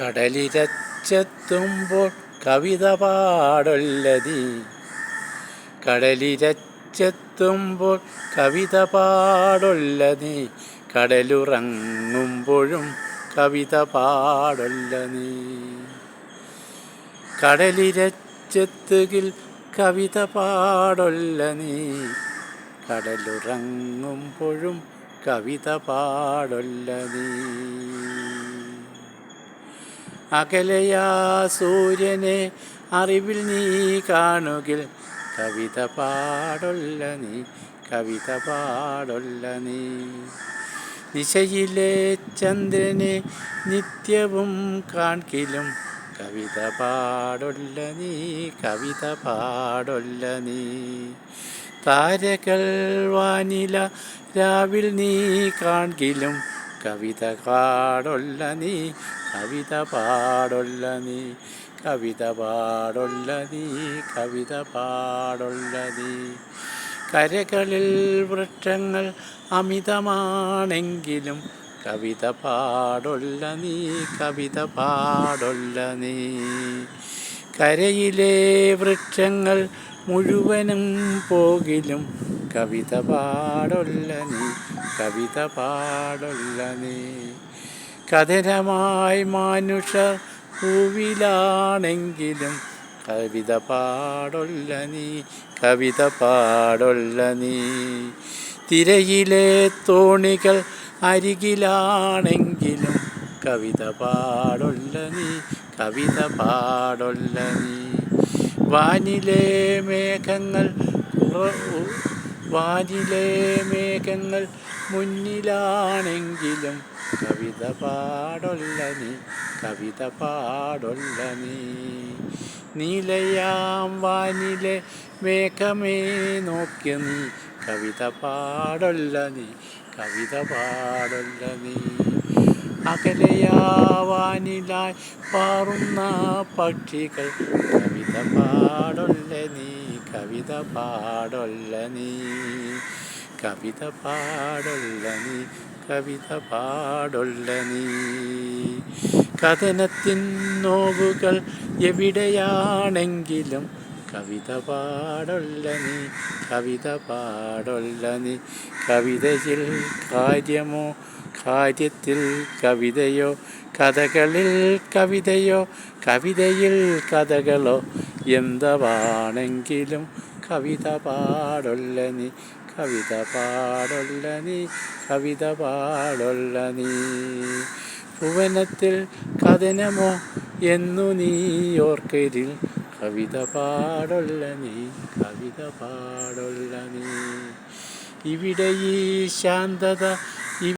കടലിരച്ചെത്തുമ്പോൾ കവിത പാടൊല്ലതി. കടലിരച്ചെത്തുമ്പോൾ കവിത പാടൊല്ലതി. കടലുറങ്ങുമ്പോഴും കവിത പാടൊല്ലതി. കടലിരച്ചെത്തുകിൽ കവിത പാടൊല്ലതി. കടലുറങ്ങുമ്പോഴും കവിത പാടൊല്ലതി. അകലയാ സൂര്യനെ അറിവിൽ നീ കാണുകിൽ കവിത പാടൊല്ലതി. കവിത പാടൊല്ലതി. ദിശയിലെ ചന്ദ്രനെ നിത്യവും കാൺകിലും കവിത പാടൊല്ലതി. കവിത പാടൊല്ലതി. താരകൾ വാനില രാവിൽ നീ കാൺകിലും കവിത പാടൊല്ലതി. കവിത പാടൊല്ലതി. കവിത പാടൊല്ലതി. കവിത പാടൊല്ലതി. കരകളിൽ വൃക്ഷങ്ങൾ അമിതമാണെങ്കിലും കവിത പാടൊല്ലതി. കവിത പാടൊല്ലതി. കരയിലെ വൃക്ഷങ്ങൾ മുഴുവനും പോകിലും കവിത പാടൊല്ലതി. കവിത പാടൊല്ലതി. കഥനമായി മനുഷ്യർ പൂവിലാണെങ്കിലും കവിത പാടൊല്ലതി. കവിത പാടൊല്ലതി. തിരയിലെ തോണികൾ അരികിലാണെങ്കിലും കവിത പാടൊല്ലതി. കവിത പാടൊല്ലതി. വാനിലെ മേഘങ്ങൾ മുന്നിലാണെങ്കിലും കവിത പാടൊല്ലതി. കവിത പാടൊല്ലതി. നീലയാം വാനിലെ മേഘമേ നോക്കി നീ കവിത പാടൊല്ലതി. കവിത പാടൊല്ലതി. അകലയാ വാനിലായി പാറുന്ന പക്ഷികൾ കവിത പാടൊല്ലതി. കവിത പാടൊല്ലതി. കവിത പാടൊല്ലതി. കവിത പാടൊല്ലതി. കഥനത്തിൻ നോവുകൾ എവിടെയാണെങ്കിലും കവിത പാടൊല്ലതി. കവിത പാടൊല്ലതി. കവിതയിൽ കാര്യമോ കാര്യത്തിൽ കവിതയോ കഥകളിൽ കവിതയോ കവിതയിൽ കഥകളോ എന്താണെങ്കിലും കവിത പാടൊല്ലതി. കവിത പാടൊല്ലതി. കവിത പാടൊല്ലതി. ഭുവനത്തിൽ കഥനമോ എന്നു നീ ഓർക്കരിൽ കവിത പാടൊല്ലതി. കവിത പാടൊല്ലതി. ഇവിടെ ഈ ശാന്തത